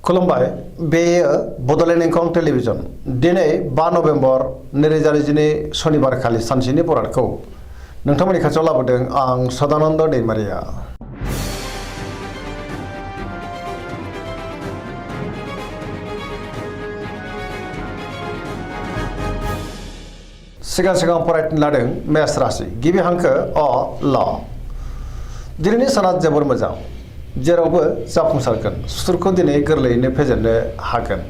खुलुमबाय बेयो बड'लेण्ड इंखं टेलिभिजन दिनै 5 नभेम्बर 2022 शनिबारखालि सानसेनि बरादखौ नोंथांमोननि खाथियाव लाबोदों आं सदानन्द दैमारिया। सिगां फरायनो लादों मेष राशि गिबि हांखो अ ल। दिनैनि साना जोबोर मोजां, जेरावबो जाफुंसारगोन। सुथुरखौ दिनै गोरलैयैनो फेजेननो हागोन।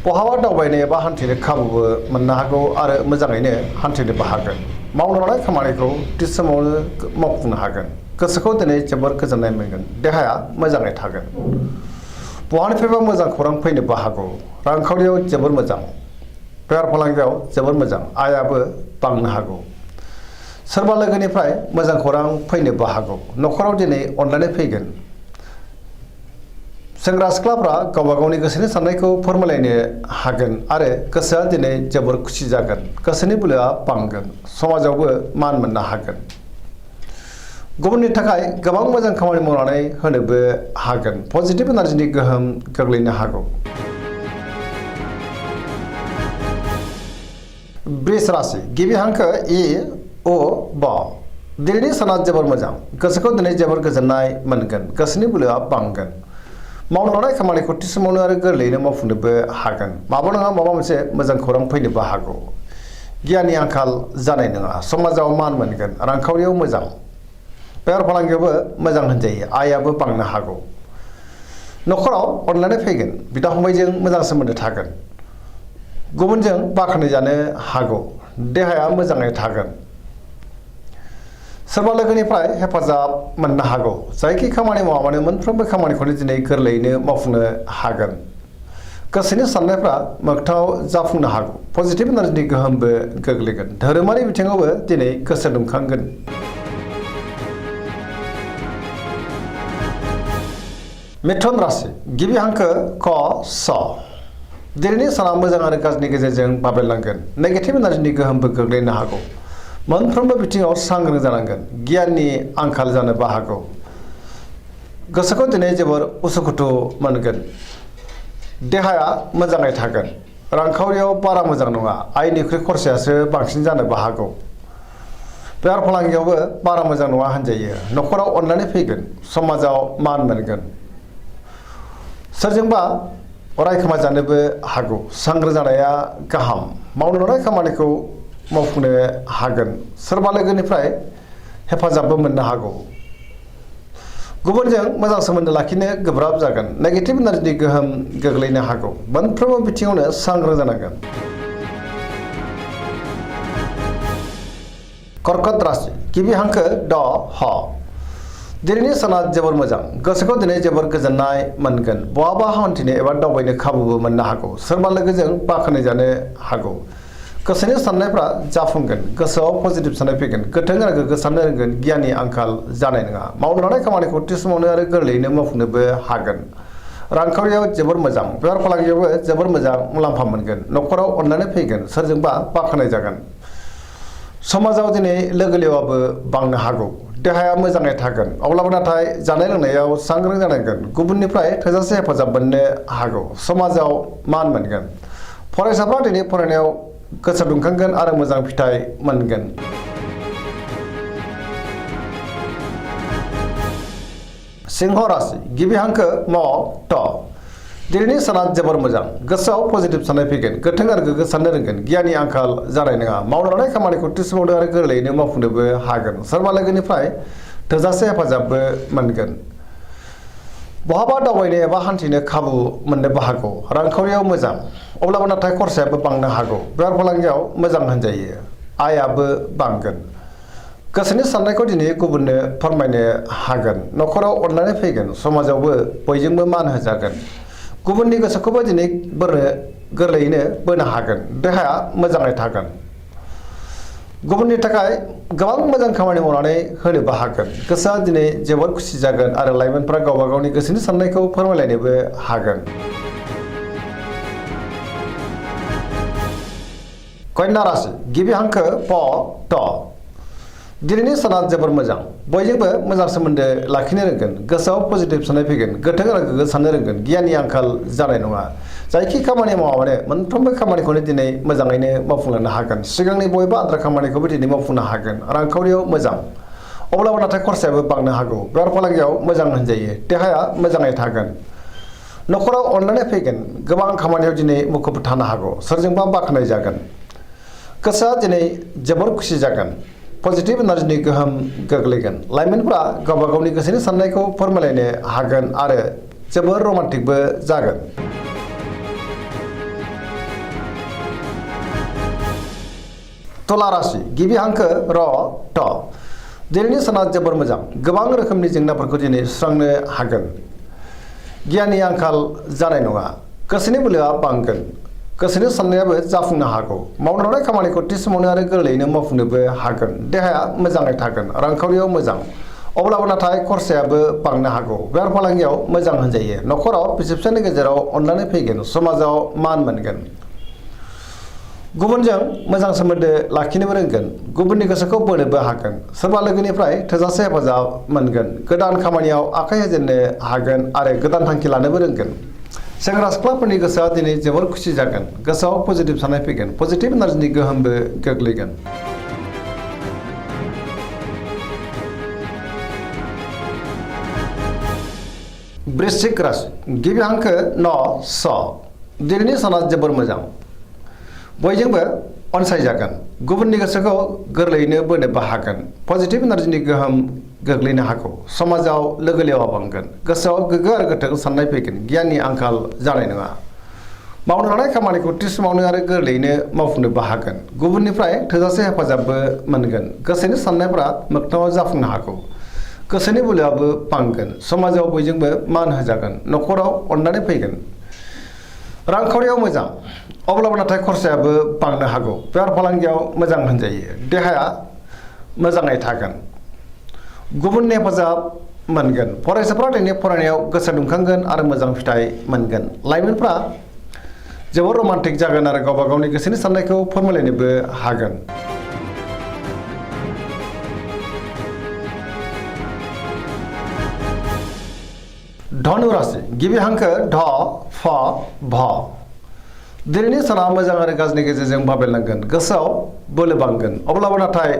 बहाबा दावबायनो एबा हान्थिनो खाबुबो मोननो हागौ आरो मोजाङैनो हान्थिनोबो हागोन। मावनो लानाय खामानिखौ थि समावनो मावफुंनो हागोन। गोसोखौ दिनै जोबोर गोजोननाय मोनगोन। देहाया मोजाङै थागोन। बहानिफ्रायबा मोजां खौरां फैनोबो हागौ। रांखावरियाव जोबोर मोजां। बेफार फालांगियाव जोबोर मोजां। आयाबो बांनो हागौ। सोरबा लोगोनिफ्राय मोजां खौरां फैनोबो हागौ। न'खराव दिनै अनलायनाय फैगोन। सेंग्रा सिख्लाफ्रा गावबा गावनि गोसोनि साननायखौ फोरमायलायनो हागोन आरो गोसोआ दिनै जोबोर खुसि जागोन। गोसोनि बोलोआ बांगोन। समाजावबो मान मोननो हागोन। गुबुननि थाखाय गोबां मोजां खामानि मावनानै होनोबो हागोन। पजिटिभ एनार्जिनि गोहोम गोग्लैनो हागौ। बृष राशि गिबि हांखो इ अ ब। दिनैनि साना जोबोर मोजां। गोसोखौ दिनै जोबोर गोजोननाय मोनगोन। गोसोनि बोलोआ बांगोन। मावनो लानाय खामानिखौ थि समावनो आरो गोरलैयैनो मावफुंनोबो हागोन। माबा नङा माबा मोनसे मोजां खौरां फैनोबो हागौ। गियाननि आंखाल जानाय नङा। समाजाव मान मोनगोन। रांखावरियाव मोजां। बेफार फालांगियावबो मोजां होनजायो। आयाबो बांनो हागौ। न'खराव अनलायनाय फैगोन। बिदा फंबायजों मोजां सोमोन्दो थागोन। गुबुनजों बाख्नाय जानो हागौ। देहाया मोजाङै थागोन। सोरबा लोगोनिफ्राय हेफाजाब मोननो हागौ। जायखि खामानि मावा मानो मोनफ्रोमबो खामानिखौनो दिनै गोरलैयैनो मावफुंनो हागोन। गोसोनि साननायफ्रा मोगथाङाव जाफुंनो हागौ। पजिटिभ एनार्जिनि गोहोमबो गोग्लैगोन। धोरोमारि बिथिङावबो दिनै गोसो दुंखांगोन। मिथुन राशि गिबि हांखो क स। दिनैनि साना मोजां आरो गाज्रिनि गेजेरजों बाबेरलांगोन। नेगेटिभ एनार्जिनि गोहोमबो गोग्लैनो हागौ। मोनफ्रोमबो बिथिङाव सांग्रां जानांगोन। गियाननि आंखाल जानोबो हागौ। गोसोखौ दिनै जोबोर उसुखुथु मोनगोन। देहाया मोजाङै थागोन। रांखावरियाव बारा मोजां नङा। आयनिख्रुइ खरसायासो बांसिन जानोबो हागौ। बेफार फालांगियावबो बारा मोजां नङा होनजायो। न'खराव अनलायनाय फैगोन। समाजाव मान मोनगोन। सोरजोंबा रायखोमा जानोबो हागौ। सांग्रां जानाया गाहाम। मावनो लानाय खामानिखौ मावफुंनो हागोन। सोरबा लोगोनिफ्राय हेफाजाबबो मोननो हागौ। गुबुनजों मोजां सोमोन्दो लाखिनो गोब्राब जागोन। नेगेटिभ एनार्जिनि गोहोम गोग्लैनो हागौ। मोनफ्रोमबो बिथिङावनो सांग्रां जानांगोन। कर्कट राशि गिबि हांखो ड ह। दिनैनि साना जोबोर मोजां। गोसोखौ दिनै जोबोर गोजोननाय मोनगोन। बहाबा हान्थिनो एबा दावबायनो खाबुबो मोननो हागौ। सोरबा लोगोजों बाख्नाय जानो हागौ। गोसोनि साननायफ्रा जाफुंगोन। गोसोआव पजिटिभ साननाय फैगोन। गोथों आरो गोग्गो साननो रोंगोन। गियाननि आंखाल जानाय नङा। मावनो लानाय खामानिखौ थि समावनो आरो गोरलैयैनो मावफुंनोबो हागोन। रांखावरियाव जोबोर मोजां। बेफार फालांगियावबो जोबोर मोजां मुलाम्फा मोनगोन। न'खराव अनलायनाय फैगोन। सोरजोंबा बाख्नाय जागोन। समाजाव दिनै लोगो लेवाबो बांनो हागौ। देहाया मोजाङै थागोन। अब्लाबो नाथाय जानाय लोंनायाव सांग्रां जानांगोन। गुबुननिफ्राय थोजासे हेफाजाब मोननो हागौ। समाजाव मान मोनगोन। फरायसाफ्रा दिनै फरायनायाव गोसो दुंखांगोन आरो मोजां फिथाइ मोनगोन। सिंह राशि गिबि हांखो म ट। दिनैनि साना जोबोर मोजां। गोसोआव पजिटिभ साननाय फैगोन। गोथों आरो गोग्गो साननो रोंगोन। गियाननि आंखाल जानाय नङा। मावनो लानाय खामानिखौ थि समावनो आरो गोरलैयैनो मावफुंनोबो हागोन। सोरबा लोगोनिफ्राय थोजासे हेफाजाबबो मोनगोन। बहाबा दावबायनो एबा हान्थिनो खाबु मोननोबो हागौ। रांखावरियाव मोजां। अब्लाबो नाथाय खरसायाबो बांनो हागौ। बेफार फालांगियाव मोजां होनजायो। आयाबो बांगोन। गोसोनि साननायखौ दिनै गुबुननो फोरमायनो हागोन। न'खराव अनलायनाय फैगोन। समाजावबो बयजोंबो मान होजागोन। गुबुननि गोसोखौबो दिनै गोरलैयैनो बोनो हागोन। देहाया मोजाङै थागोन। गुबुननि थाखाय गोबां मोजां खामानि मावनानै होनोबो हागोन। गोसोआ दिनै जोबोर खुसि जागोन आरो लाइमोनफ्रा गावबा गावनि गोसोनि साननायखौ फोरमायलायनोबो हागोन। कन्या राशि गिबि हांखो प ट। दिनैनि साना जोबोर मोजां बयजोंबो मोजां सोमोन्दो लाखिनो रोंगोन गोसोआव पजिटिभ साननाय फैगोन गोथों आरो गोग्गो साननो रोंगोन गियाननि आंखाल जानाय नङा जायखि खामानि मावा माने मोनफ्रोमबो खामानिखौनो दिनै मोजाङैनो मावफुंलांनो हागोन सिगांनि बयबो आद्रा खामानिखौबो दिनै मावफुंनो हागोन रांखावरियाव मोजां अब्लाबो नाथाय खरसायाबो बांनो हागौ बेफार फालांगियाव मोजां होनजायो देहाया मोजाङै थागोन न'खराव अनलायनाय फैगोन गोबां खामानियाव दिनै मुखुब थानो हागौ सोरजोंबा बाख्नाय जागोन गोसोआ दिनै जोबोर खुसि जागोन पजिटिभ एनार्जिनि गोहोम गोग्लैगोन लाइमोनफ्रा गावबा गावनि गोसोनि साननायखौ फोरमायलायनो हागोन आरो जोबोर रमान्टिकबो जागोन तुला राशि गिबि हांखो र ट दिनैनि साना जोबोर मोजां गोबां रोखोमनि जेंनाफोरखौ दिनै सुस्रांनो हागोन गियाननि आंखाल जानाय नङा गोसोनि बोलोआ बांगोन गोसोनि साननायाबो जाफुंनो हागौ मावनो लानाय खामानिखौ थि समावनो आरो गोरलैयैनो मावफुंनोबो हागोन देहाया मोजाङै थागोन रांखावरियाव मोजां अब्लाबो नाथाय खरसायाबो बांनो हागौ बेफार फालांगियाव मोजां होनजायो न'खराव बिसि फिसायनि गेजेराव अनलायनाय फैगोन समाजाव मान मोनगोन गुबुनजों मोजां सोमोन्दो लाखिनोबो रोंगोन गुबुननि गोसोखौ बोनोबो हागोन सोरबा लोगोनिफ्राय थोजासे हेफाजाब मोनगोन गोदान खामानियाव आखाइ होजेननो हागोन आरो गोदान थांखि लानोबो रोंगोन सेंग्रा सिख्लाफोरनि गोसोआ दिनै जोबोर खुसि जागोन गोसोआव पजिटिभ साननाय फैगोन पजिटिभ एनार्जिनि गोहोमबो गोग्लैगोन वृश्चिक राशि गिबि हांखो न स दिनैनि साना जोबोर मोजां बयजोंबो अनसायजागोन गुबुननि गोसोखौ गोरलैयैनो बोनोबो हागोन पजिटिभ एनार्जिनि गोहोम गोग्लैनो हागौ समाजाव लोगो लेवा बांगोन गोसोआव गोग्गो आरो गोथों साननाय फैगोन गियाननि आंखाल जानाय नङा मावनो लानाय खामानिखौ थि समावनो आरो गोरलैयैनो मावफुंनोबो हागोन गुबुननिफ्राय थोजासे हेफाजाबबो मोनगोन गोसोनि साननायफोरा मोगथाङाव जाफुंनो हागौ गोसोनि बोलोआबो बांगोन समाजाव बयजोंबो मान होजागोन न'खराव अननानै फैगोन रांखावरियाव मोजां अब्लाबो नाथाय खरसायाबो बांनो हागौ बेफार फालांगियाव मोजां होनजायो देहाया मोजाङै थागोन गुबुननि हेफाजाब मोनगोन फरायसाफ्रा दिनै फरायनायाव गोसो दुंखांगोन आरो मोजां फिथाइ मोनगोन लाइमोनफ्रा जोबोर रमान्टिक जागोन आरो गावबा गावनि गोसोनि साननायखौ फोरमायलायनोबो हागोन धनु राशि गिबि हांखो ध फ भ दिनैनि साना मोजां आरो गाज्रिनि गेजेरजों बाबेलनांगोन गोसोआव बोलो बांगोन अब्लाबो नाथाय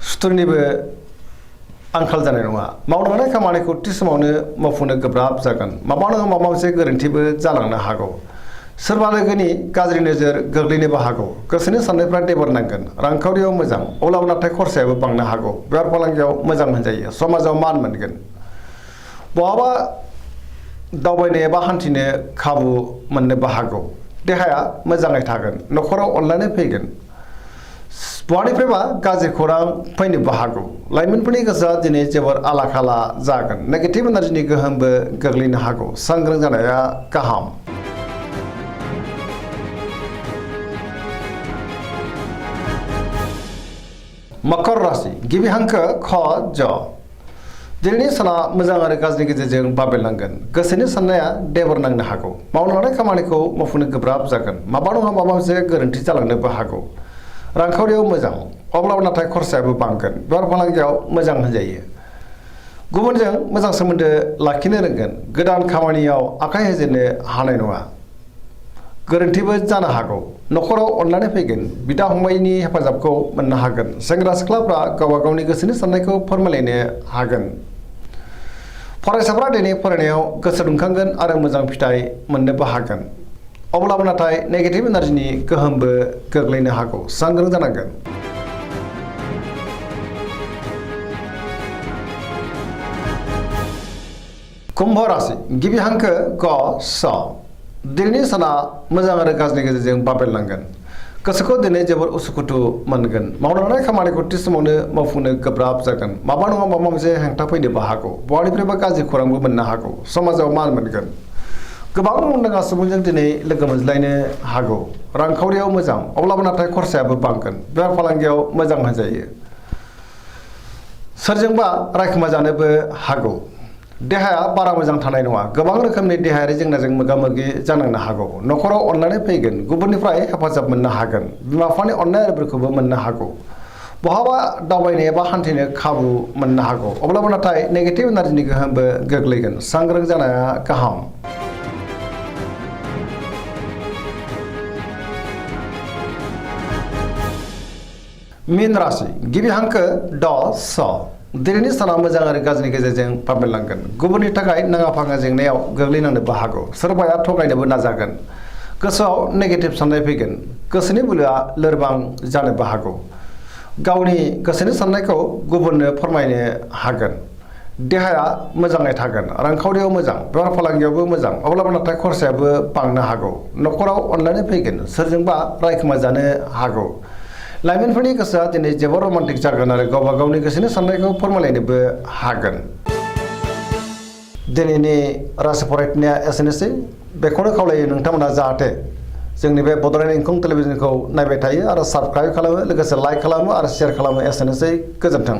सुथुरनिबो आंखाल जानाय नङा मावनो लानाय खामानिखौ थि समावनो मावफुंनो गोब्राब जागोन माबा नङा माबा मोनसे गोरोन्थिबो जालांनो हागौ सोरबा लोगोनि गाज्रि नोजोर गोग्लैनोबो हागौ गोसोनि साननायफ्रा देबोरनांगोन रांखावरियाव मोजां अब्लाबो नाथाय खरसायाबो बांनो हागौ बेफार फालांगियाव मोजां होनजायो समाजाव मान मोनगोन बहाबा दावबायनो एबा हान्थिनो खाबु मोननोबो हागौ देहाया मोजाङै थागोन न'खराव अनलायनाय फैगोन बहानिफ्रायबा गाज्रि खौरां फैनोबो हागौ लाइमोनफोरनि गोसोआ दिनै जोबोर आला खाला जागोन नेगेटिभ एनार्जिनि गोहोमबो गोग्लैनो हागौ सांग्रां जानाया गाहाम मकर राशि गिबि हांखो ख ज दिनैनि साना मोजां आरो गाज्रिनि गेजेरजों बाबेलनांगोन गोसोनि साननाया देबर नांनो हागौ मावनो लानाय खामानिखौ मावफुंनो गोब्राब जागोन माबा नङा माबा मोनसे गोरोन्थि जालांनोबो हागौ रांखावरियाव मोजां अब्लाबो नाथाय खरसायाबो बांगोन बेफार फालांगियाव मोजां होनजायो गुबुनजों मोजां सोमोन्दो लाखिनो रोंगोन गोदान खामानियाव आखाइ होजेननो हानाय नङा गोरोन्थिबो जानो हागौ न'खराव अनलायनाय फैगोन बिदा फंबायनि हेफाजाबखौ मोननो हागोन सेंग्रा सिख्लाफ्रा गावबा गावनि गोसोनि साननायखौ फोरमायलायनो हागोन फरायसाफ्रा दिनै फरायनायाव गोसो दुंखांगोन आरो मोजां फिथाइ मोननोबो हागोन अब्लाबो नाथाय नेगेटिभ एनार्जिनि गोहोमबो गोग्लैनो हागौ सांग्रां जानांगोन कुम्भ राशि गिबि हांखो ग स दिनैनि साना मोजां आरो गाज्रिनि गेजेरजों बाबेलनांगोन गोसोखौ दिनै जोबोर उसुखुथु मोनगोन मावनो लानाय खामानिखौ थि समावनो मावफुंनो गोब्राब जागोन माबा नङा माबा मोनसे हेंथा फैनोबो हागौ बहानिफ्रायबा गाज्रि खौरांबो मोननो हागौ समाजाव मान मोनगोन गोबां मुंदांखा सुबुंजों दिनै लोगो मोनज्लायनो हागौ रांखावरियाव मोजां अब्लाबो नाथाय खरसायाबो बांगोन बेफार फालांगियाव मोजां होनजायो सोरजोंबा रायखोमा जानोबो हागौ देहाया बारा मोजां थानाय नङा गोबां रोखोमनि देहायारि जेंनाजों मोगा मोगि जानांनो हागौ न'खराव अननानै फैगोन गुबुननिफ्राय हेफाजाब मोननो हागोन बिमा बिफानि अननाय आरिफोरखौबो मोननो हागौ बहाबा दावबायनो एबा हान्थिनो खाबु मोननो हागौ अब्लाबो नाथाय नेगेटिभ एनार्जिनि गोहोमबो गोग्लैगोन सांग्रां जानाया गाहाम। मीन राशि गिबि हांखो ड स दिनैनि साना मोजां आरो गाज्रिनि गेजेरजों बाबेनलांगोन गुबुननि थाखाय नाङा फाङा जेंनायाव गोग्लैनांनोबो हागौ सोरबाया थगायनोबो नाजागोन गोसोआव नेगेटिभ साननाय फैगोन गोसोनि बोलोआ लोरबां जानोबो हागौ गावनि गोसोनि साननायखौ गुबुननो फोरमायनो हागोन देहाया मोजाङै थागोन रांखावरियाव मोजां बेफार फालांगियावबो मोजां अब्लाबो नाथाय खरसायाबो बांनो हागौ न'खराव अनलायनाय फैगोन सोरजोंबा रायखोमा जानो हागौ लाइमोनफोरनि गोसोआ दिनै जोबोर रमान्टिक जागोन आरो गावबा गावनि गोसोनि साननायखौ फोरमायलायनोबो हागोन। दिनैनि राशि फरायनाया एसेनोसै बेखौनो खावलायो नोंथांमोना जाहाथे जोंनि बे बड'लेण्ड इंखं टेलिभिजनखौ नायबाय थायो आरो साबस्क्राइब खालामो लोगोसे लाइक खालामो आरो शेयार खालामो एसेनोसै गोजोन्थों।